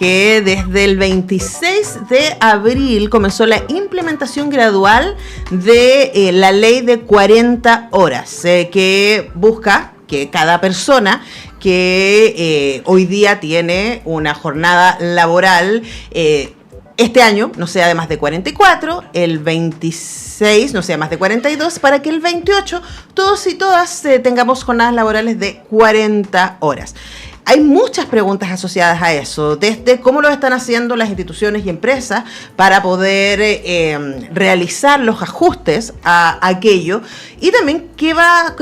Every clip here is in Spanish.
Que desde el 26 de abril comenzó la implementación gradual de la ley de 40 horas, que busca que cada persona que hoy día tiene una jornada laboral este año no sea de más de 44, el 26 no sea más de 42, para que el 28 todos y todas tengamos jornadas laborales de 40 horas. Hay muchas preguntas asociadas a eso, desde cómo lo están haciendo las instituciones y empresas para poder realizar los ajustes a aquello, y también qué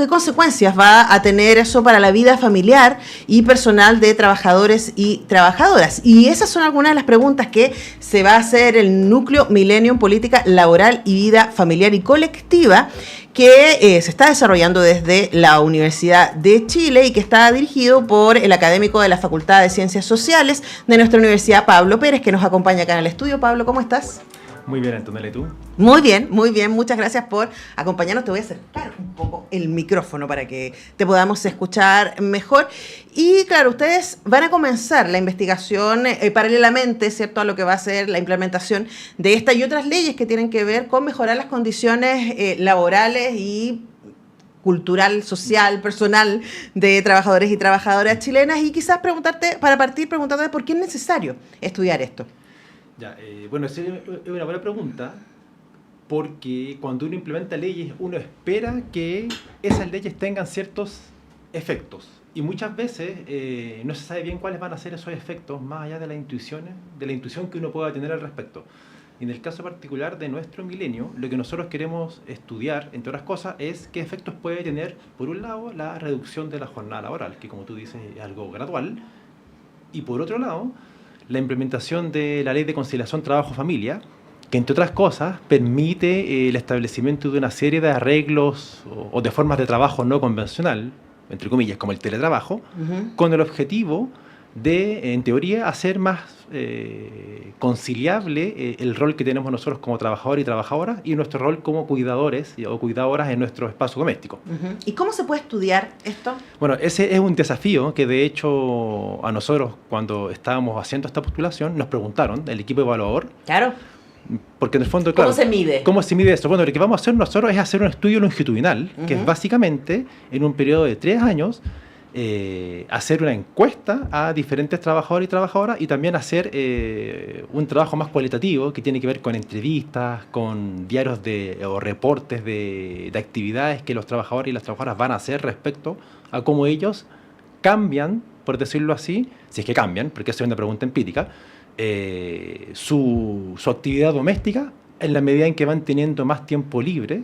consecuencias va a tener eso para la vida familiar y personal de trabajadores y trabajadoras. Y esas son algunas de las preguntas que se va a hacer el Núcleo Millennium Política Laboral y Vida Familiar y Colectiva, que se está desarrollando desde la Universidad de Chile y que está dirigido por el académico de la Facultad de Ciencias Sociales de nuestra universidad, Pablo Pérez, que nos acompaña acá en el estudio. Pablo, ¿cómo estás? Muy bien, Antonella, ¿y tú? Muy bien, muchas gracias por acompañarnos. Te voy a acercar un poco el micrófono para que te podamos escuchar mejor. Y claro, ustedes van a comenzar la investigación paralelamente, ¿cierto?, a lo que va a ser la implementación de esta y otras leyes que tienen que ver con mejorar las condiciones laborales y cultural, social, personal de trabajadores y trabajadoras chilenas. Y quizás preguntándote por qué es necesario estudiar esto. Ya, bueno, esa es una buena pregunta, porque cuando uno implementa leyes, uno espera que esas leyes tengan ciertos efectos. Y muchas veces no se sabe bien cuáles van a ser esos efectos, más allá de la intuición que uno pueda tener al respecto. Y en el caso particular de nuestro milenio, lo que nosotros queremos estudiar, entre otras cosas, es qué efectos puede tener, por un lado, la reducción de la jornada laboral, que como tú dices es algo gradual, y por otro lado, la implementación de la Ley de Conciliación Trabajo-Familia, que entre otras cosas permite el establecimiento de una serie de arreglos o de formas de trabajo no convencional, entre comillas, como el teletrabajo, con el objetivo de, en teoría, hacer más conciliable el rol que tenemos nosotros como trabajadores y trabajadoras y nuestro rol como cuidadores o cuidadoras en nuestro espacio doméstico. ¿Y cómo se puede estudiar esto? Bueno, ese es un desafío que de hecho a nosotros, cuando estábamos haciendo esta postulación, nos preguntaron, el equipo evaluador. Claro. Porque en el fondo, claro, ¿Cómo se mide? ¿Cómo se mide esto? Bueno, lo que vamos a hacer nosotros es hacer un estudio longitudinal, que es básicamente, en un periodo de 3 años, hacer una encuesta a diferentes trabajadores y trabajadoras y también hacer un trabajo más cualitativo que tiene que ver con entrevistas, con diarios o reportes de actividades que los trabajadores y las trabajadoras van a hacer respecto a cómo ellos cambian, por decirlo así, si es que cambian, porque esa es una pregunta empírica, su actividad doméstica en la medida en que van teniendo más tiempo libre,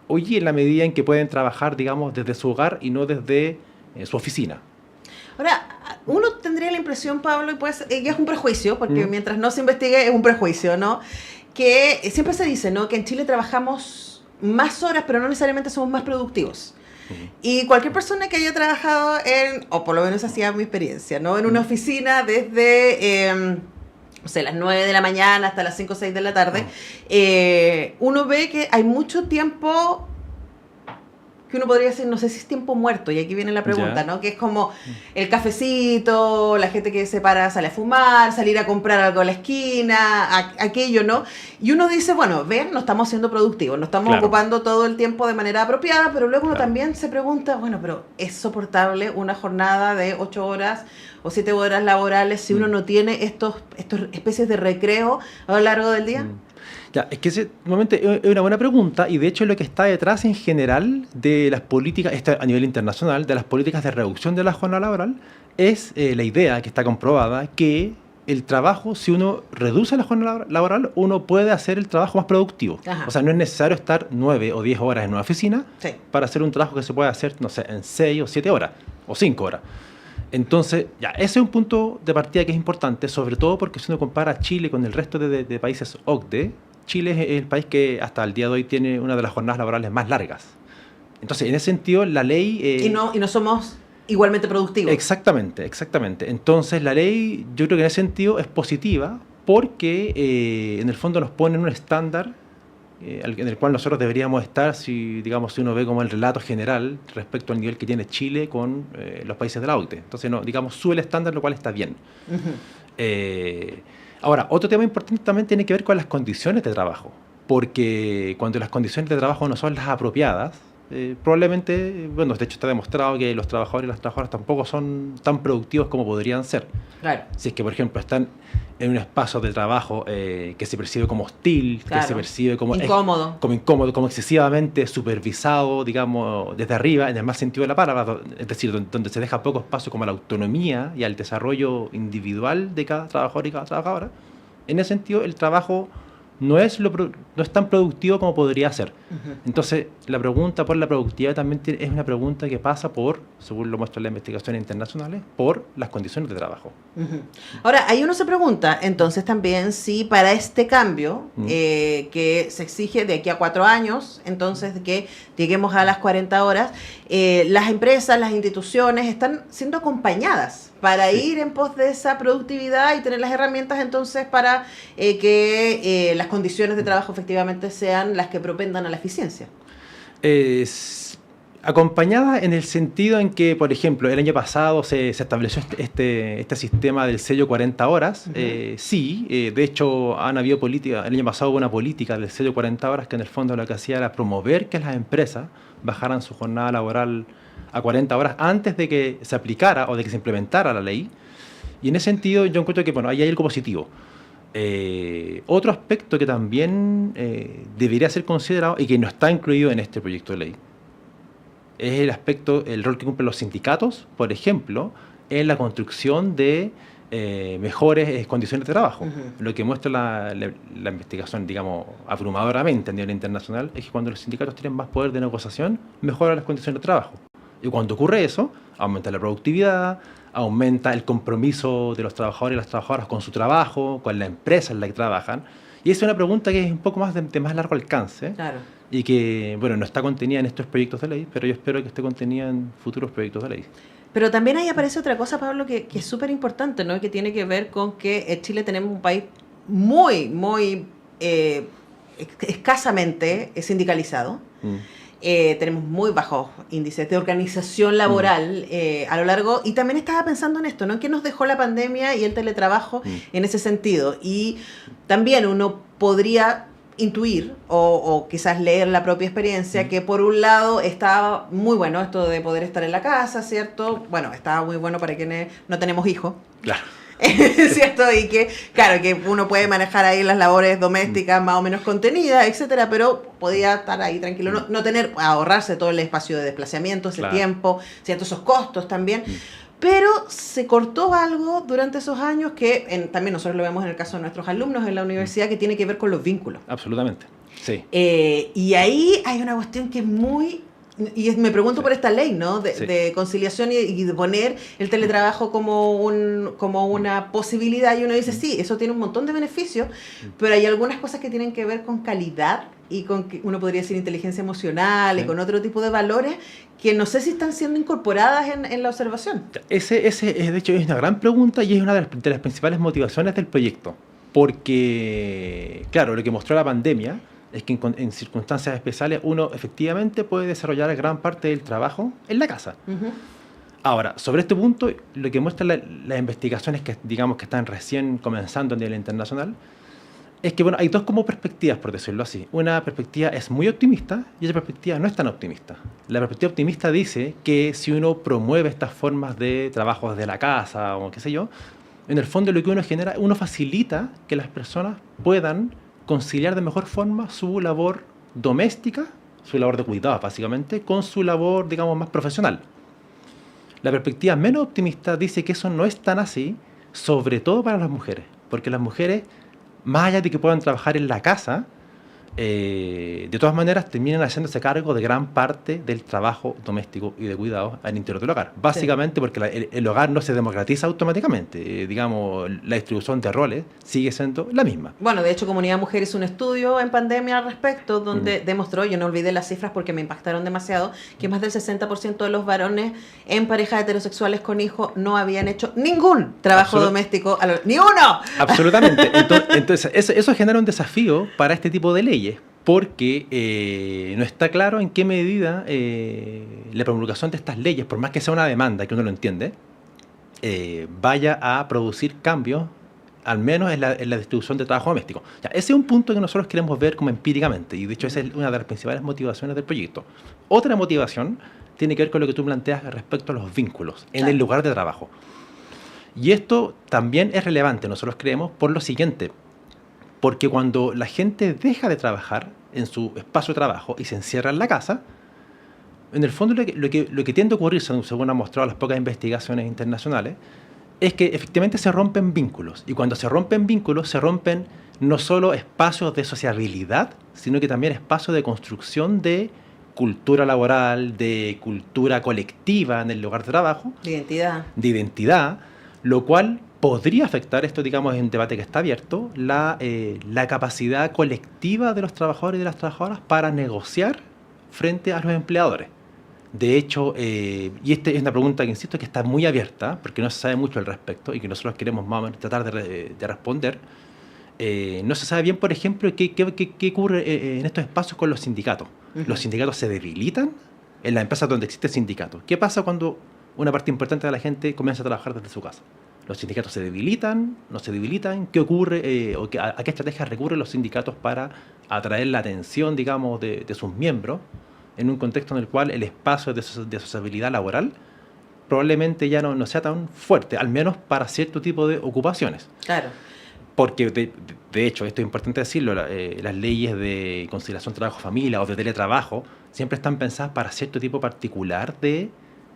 y en la medida en que pueden trabajar, digamos, desde su hogar y no desde su oficina. Ahora, uno tendría la impresión, Pablo, y pues ya es un prejuicio, porque mientras no se investigue es un prejuicio, ¿no? Que siempre se dice, ¿no?, que en Chile trabajamos más horas, pero no necesariamente somos más productivos. Y cualquier persona que haya trabajado o por lo menos así es mi experiencia, ¿no?, en una oficina desde no sé, las 9 de la mañana hasta las 5 o 6 de la tarde, uno ve que hay mucho tiempo que uno podría decir, no sé si es tiempo muerto, y aquí viene la pregunta, ¿no? Que es como el cafecito, la gente que se para, sale a fumar, salir a comprar algo a la esquina, aquello, ¿no? Y uno dice, bueno, no estamos siendo productivos, no estamos ocupando todo el tiempo de manera apropiada, pero luego uno también se pregunta, bueno, pero ¿es soportable una jornada de 8 horas o 7 horas laborales si uno no tiene estos especies de recreo a lo largo del día? Ya, es que normalmente es una buena pregunta, y de hecho lo que está detrás en general de las políticas, a nivel internacional, de las políticas de reducción de la jornada laboral, es la idea que está comprobada que el trabajo, si uno reduce la jornada laboral, uno puede hacer el trabajo más productivo. Ajá. O sea, no es necesario estar 9 o 10 horas en una oficina para hacer un trabajo que se puede hacer, no sé, en 6 o 7 horas o 5 horas. Entonces, ya, ese es un punto de partida que es importante, sobre todo porque si uno compara Chile con el resto de países OCDE, Chile es el país que hasta el día de hoy tiene una de las jornadas laborales más largas. Entonces, en ese sentido, la ley... Y no somos igualmente productivos. Exactamente. Entonces, la ley, yo creo que en ese sentido es positiva porque en el fondo nos pone en un estándar en el cual nosotros deberíamos estar si uno ve como el relato general respecto al nivel que tiene Chile con los países de la OCDE. Entonces, sube el estándar, lo cual está bien. Ahora, otro tema importante también tiene que ver con las condiciones de trabajo, porque cuando las condiciones de trabajo no son las apropiadas, probablemente, bueno, de hecho está demostrado que los trabajadores y las trabajadoras tampoco son tan productivos como podrían ser. Claro. Si es que, por ejemplo, están en un espacio de trabajo que se percibe como hostil, Claro. que se percibe como incómodo, como excesivamente supervisado, digamos, desde arriba, en el más sentido de la palabra, es decir, donde se deja poco espacio como a la autonomía y al desarrollo individual de cada trabajador y cada trabajadora. En ese sentido, el trabajo no es tan productivo como podría ser. Entonces, la pregunta por la productividad también es una pregunta que pasa por, según lo muestran las investigaciones internacionales, por las condiciones de trabajo. Ahora, ahí uno se pregunta, entonces también, si para este cambio que se exige de aquí a 4 años, entonces de que lleguemos a las 40 horas, las empresas, las instituciones están siendo acompañadas para ir en pos de esa productividad y tener las herramientas entonces para que las condiciones de trabajo efectivamente sean las que propendan a la eficiencia. Acompañada en el sentido en que, por ejemplo, el año pasado se estableció este sistema del sello 40 horas. Sí, de hecho, han habido políticas. El año pasado hubo una política del sello 40 horas que en el fondo lo que hacía era promover que las empresas bajaran su jornada laboral a 40 horas antes de que se aplicara o de que se implementara la ley. Y en ese sentido yo encuentro que, bueno, ahí hay algo positivo. Otro aspecto que también debería ser considerado y que no está incluido en este proyecto de ley es el rol que cumplen los sindicatos, por ejemplo, en la construcción de mejores condiciones de trabajo. Lo que muestra la investigación, digamos, abrumadoramente a nivel internacional, es que cuando los sindicatos tienen más poder de negociación, mejoran las condiciones de trabajo. Y cuando ocurre eso, aumenta la productividad, aumenta el compromiso de los trabajadores y las trabajadoras con su trabajo, con la empresa en la que trabajan. Y es una pregunta que es un poco más de más largo alcance. Claro. Y que, bueno, no está contenida en estos proyectos de ley, pero yo espero que esté contenida en futuros proyectos de ley. Pero también ahí aparece otra cosa, Pablo, que es súper importante, ¿no? Que tiene que ver con que en Chile tenemos un país muy escasamente sindicalizado. Tenemos muy bajos índices de organización laboral a lo largo, y también estaba pensando en esto, ¿no? ¿Qué nos dejó la pandemia y el teletrabajo en ese sentido? Y también uno podría intuir o quizás leer la propia experiencia que por un lado estaba muy bueno esto de poder estar en la casa, ¿cierto? Bueno, estaba muy bueno para quienes no tenemos hijos. Claro. ¿Cierto? Y que, claro, que uno puede manejar ahí las labores domésticas más o menos contenidas, etcétera, pero podía estar ahí tranquilo, no tener, ahorrarse todo el espacio de desplazamiento, ese tiempo, ¿cierto? Esos costos también. Pero se cortó algo durante esos años que también nosotros lo vemos en el caso de nuestros alumnos en la universidad, que tiene que ver con los vínculos. Absolutamente, sí. Y ahí hay una cuestión que es muy... Y me pregunto por esta ley, ¿no? De conciliación y de poner el teletrabajo como una posibilidad. Y uno dice, sí, eso tiene un montón de beneficios, pero hay algunas cosas que tienen que ver con calidad y con, que uno podría decir, inteligencia emocional y con otro tipo de valores que no sé si están siendo incorporadas en la observación. Ese de hecho, es una gran pregunta y es una de las principales motivaciones del proyecto. Porque, claro, lo que mostró la pandemia es que en circunstancias especiales uno efectivamente puede desarrollar gran parte del trabajo en la casa. Ahora, sobre este punto, lo que muestran las investigaciones que, digamos, que están recién comenzando a nivel internacional, es que, bueno, hay dos como perspectivas, por decirlo así. Una perspectiva es muy optimista y otra perspectiva no es tan optimista. La perspectiva optimista dice que si uno promueve estas formas de trabajo desde la casa o qué sé yo, en el fondo lo que uno genera, uno facilita que las personas puedan conciliar de mejor forma su labor doméstica, su labor de cuidado básicamente, con su labor, digamos, más profesional. La perspectiva menos optimista dice que eso no es tan así, sobre todo para las mujeres, porque las mujeres, más allá de que puedan trabajar en la casa, de todas maneras terminan haciéndose cargo de gran parte del trabajo doméstico y de cuidado al interior del hogar. Básicamente porque el hogar no se democratiza automáticamente. Digamos, la distribución de roles sigue siendo la misma. Bueno, de hecho, Comunidad Mujer hizo un estudio en pandemia al respecto, donde demostró, yo no olvidé las cifras porque me impactaron demasiado, que más del 60% de los varones en parejas heterosexuales con hijos no habían hecho ningún trabajo doméstico, ¡ni uno! Absolutamente. Entonces eso genera un desafío para este tipo de leyes, porque no está claro en qué medida la promulgación de estas leyes, por más que sea una demanda, que uno lo entiende, vaya a producir cambios al menos en la distribución de trabajo doméstico. Ya, ese es un punto que nosotros queremos ver como empíricamente, y de hecho esa es una de las principales motivaciones del proyecto. Otra motivación tiene que ver con lo que tú planteas respecto a los vínculos en el lugar de trabajo. Y esto también es relevante, nosotros creemos, por lo siguiente, porque cuando la gente deja de trabajar en su espacio de trabajo y se encierra en la casa, en el fondo lo que tiende a ocurrir, según han mostrado las pocas investigaciones internacionales, es que efectivamente se rompen vínculos. Y cuando se rompen vínculos, se rompen no solo espacios de sociabilidad, sino que también espacios de construcción de cultura laboral, de cultura colectiva en el lugar de trabajo. De identidad, lo cual podría afectar, esto digamos es un debate que está abierto, la capacidad colectiva de los trabajadores y de las trabajadoras para negociar frente a los empleadores. De hecho, y esta es una pregunta que insisto que está muy abierta, porque no se sabe mucho al respecto y que nosotros queremos más o menos tratar de responder. No se sabe bien, por ejemplo, qué ocurre en estos espacios con los sindicatos. Uh-huh. ¿Los sindicatos se debilitan en las empresas donde existe sindicato? ¿Qué pasa cuando una parte importante de la gente comienza a trabajar desde su casa? ¿Los sindicatos se debilitan? ¿No se debilitan? ¿Qué ocurre? ¿A qué estrategias recurren los sindicatos para atraer la atención, digamos, de sus miembros en un contexto en el cual el espacio de sociabilidad laboral probablemente ya no sea tan fuerte, al menos para cierto tipo de ocupaciones? Claro. Porque, de hecho, esto es importante decirlo, las leyes de conciliación trabajo-familia o de teletrabajo siempre están pensadas para cierto tipo particular de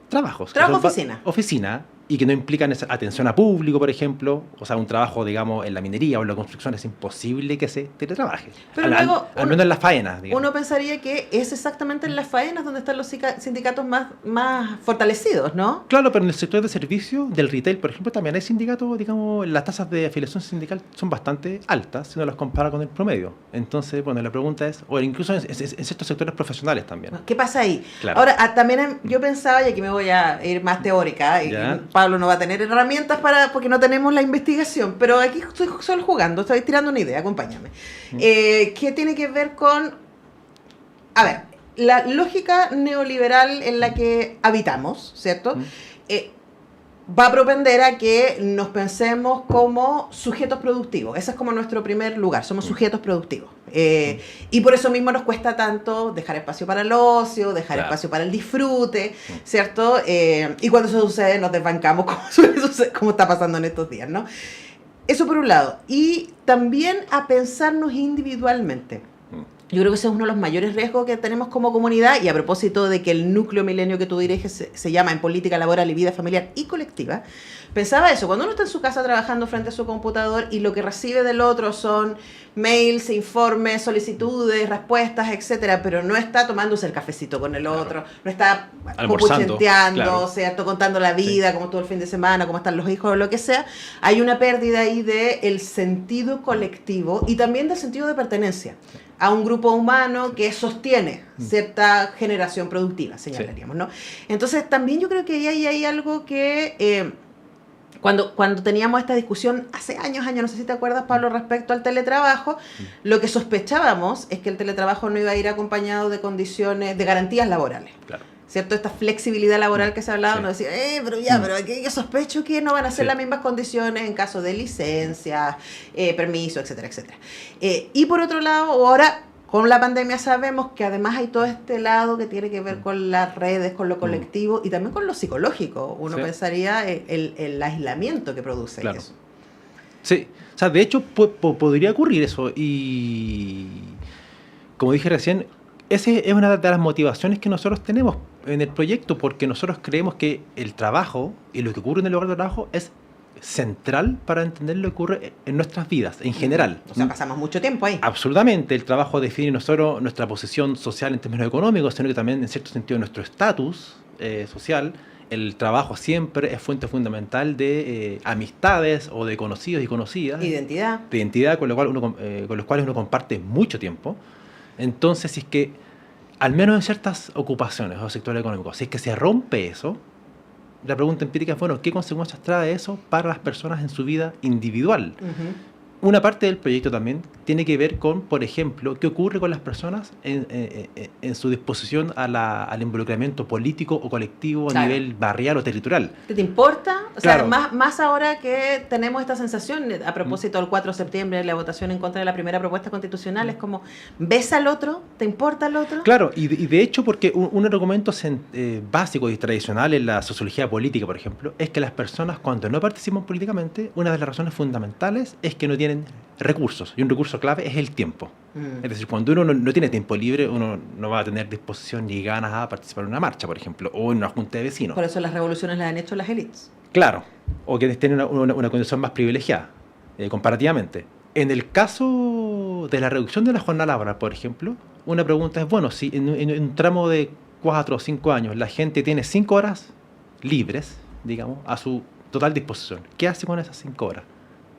trabajos. Trabajo oficina. Oficina, y que no implican esa atención a público, por ejemplo. O sea, un trabajo, digamos, en la minería o en la construcción es imposible que se teletrabaje. Pero luego, al menos en las faenas, digamos. Uno pensaría que es exactamente en las faenas donde están los sindicatos más fortalecidos, ¿no? Claro, pero en el sector de servicios, del retail, por ejemplo, también hay sindicatos, digamos, las tasas de afiliación sindical son bastante altas si uno las compara con el promedio. Entonces, bueno, la pregunta es, o incluso en ciertos sectores profesionales también. ¿Qué pasa ahí? Claro. Ahora, también yo pensaba, y aquí me voy a ir más teórica, y Pablo no va a tener herramientas porque no tenemos la investigación, pero aquí estoy solo jugando, estoy tirando una idea, acompáñame. ¿Qué tiene que ver con, a ver, la lógica neoliberal en la que habitamos, ¿cierto? Va a propender a que nos pensemos como sujetos productivos. Ese es como nuestro primer lugar, somos sujetos productivos. Y por eso mismo nos cuesta tanto dejar espacio para el ocio, dejar espacio para el disfrute, ¿cierto? Y cuando eso sucede nos desbancamos como está pasando en estos días, ¿no? Eso por un lado. Y también a pensarnos individualmente. Yo creo que ese es uno de los mayores riesgos que tenemos como comunidad, y a propósito de que el núcleo milenio que tú diriges se llama en política laboral y vida familiar y colectiva, pensaba eso, cuando uno está en su casa trabajando frente a su computador y lo que recibe del otro son mails, informes, solicitudes, respuestas, etcétera, pero no está tomándose el cafecito con el otro, no está copuchenteando, ¿cierto? Contando la vida, cómo estuvo el fin de semana, cómo están los hijos o lo que sea, hay una pérdida ahí del sentido colectivo y también del sentido de pertenencia a un grupo humano que sostiene cierta generación productiva, señalaríamos, ¿no? Entonces, también yo creo que ahí hay algo que, cuando teníamos esta discusión hace años, no sé si te acuerdas, Pablo, respecto al teletrabajo, lo que sospechábamos es que el teletrabajo no iba a ir acompañado de condiciones, de garantías laborales. Claro. ¿Cierto? Esta flexibilidad laboral que se ha hablado, nos decía, pero aquí yo sospecho que no van a ser las mismas condiciones en caso de licencias, permiso, etcétera, etcétera. Y por otro lado, ahora con la pandemia sabemos que además hay todo este lado que tiene que ver con las redes, con lo colectivo y también con lo psicológico. Uno pensaría el aislamiento que produce eso. Sí, o sea, de hecho podría ocurrir eso y como dije recién, esa es una de las motivaciones que nosotros tenemos en el proyecto, porque nosotros creemos que el trabajo y lo que ocurre en el lugar de trabajo es central para entender lo que ocurre en nuestras vidas, en general. O sea, pasamos mucho tiempo ahí. Absolutamente. El trabajo define no solo nuestra posición social en términos económicos, sino que también, en cierto sentido, nuestro estatus social. El trabajo siempre es fuente fundamental de amistades o de conocidos y conocidas. Identidad. De identidad con los cuales uno comparte mucho tiempo. Entonces, si es que, al menos en ciertas ocupaciones o sectores económicos, si es que se rompe eso, la pregunta empírica es, bueno, ¿qué consecuencias trae eso para las personas en su vida individual? una parte del proyecto también tiene que ver con, por ejemplo, qué ocurre con las personas en su disposición al involucramiento político o colectivo a nivel barrial o territorial. ¿Te importa? O Claro. sea, más ahora que tenemos esta sensación, a propósito del 4 de septiembre, la votación en contra de la primera propuesta constitucional, es como, ¿ves al otro? ¿Te importa el otro? Claro, y de hecho, porque un argumento básico y tradicional en la sociología política, por ejemplo, es que las personas cuando no participan políticamente, una de las razones fundamentales es que no tienen recursos, y un recurso clave es el tiempo. Es decir, cuando uno no tiene tiempo libre, uno no va a tener disposición ni ganas a participar en una marcha, por ejemplo, o en una junta de vecinos. Por eso las revoluciones las han hecho las élites. Claro, o quienes tienen una condición más privilegiada, comparativamente. En el caso de la reducción de la jornada laboral, por ejemplo, una pregunta es, bueno, si en un tramo de 4 o 5 años la gente tiene 5 horas libres, digamos, a su total disposición, ¿qué hace con esas 5 horas?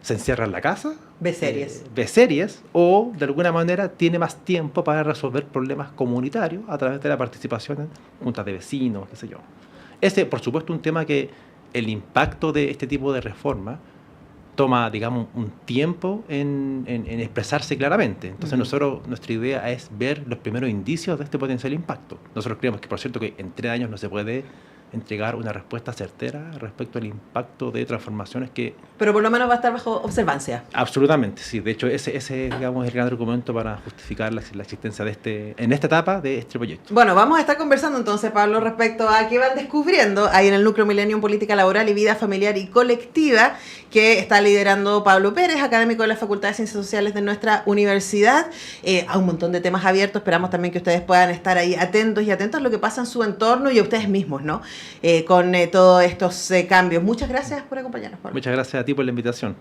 ¿Se encierra en la casa? Ve series. Ve series, o de alguna manera tiene más tiempo para resolver problemas comunitarios a través de la participación en juntas de vecinos, qué sé yo. Ese, por supuesto, un tema que el impacto de este tipo de reforma toma, digamos, un tiempo en expresarse claramente. Entonces nuestra idea es ver los primeros indicios de este potencial impacto. Nosotros creemos que, por cierto, que en 3 años no se puede entregar una respuesta certera respecto al impacto de transformaciones que... Pero por lo menos va a estar bajo observancia. Absolutamente, sí. De hecho, ese digamos, es el gran argumento para justificar la existencia en esta etapa de este proyecto. Bueno, vamos a estar conversando entonces, Pablo, respecto a qué van descubriendo ahí en el Núcleo Millennium Política Laboral y Vida Familiar y Colectiva, que está liderando Pablo Pérez, académico de la Facultad de Ciencias Sociales de nuestra universidad. A un montón de temas abiertos. Esperamos también que ustedes puedan estar ahí atentos y atentos a lo que pasa en su entorno y a ustedes mismos, ¿no? Con todos estos cambios. Muchas gracias por acompañarnos, Pablo. Muchas gracias a ti por la invitación.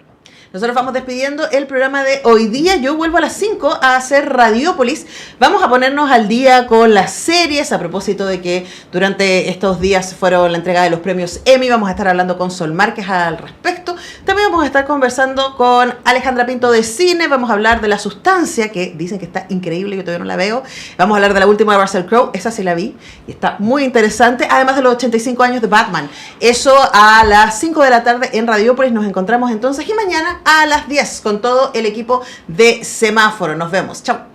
Nosotros vamos despidiendo el programa de hoy día. Yo vuelvo a las 5 a hacer Radiópolis. Vamos a ponernos al día con las series, a propósito de que durante estos días fueron la entrega de los premios Emmy. Vamos a estar hablando con Sol Márquez al respecto. También vamos a estar conversando con Alejandra Pinto de cine. Vamos a hablar de La Sustancia, que dicen que está increíble, yo todavía no la veo. Vamos a hablar de la última de Russell Crowe, esa sí la vi y está muy interesante. Además de los 85 años de Batman. Eso a las 5 de la tarde en Radiópolis. Nos encontramos entonces y mañana a las 10 con todo el equipo de Semáforo. Nos vemos. Chao.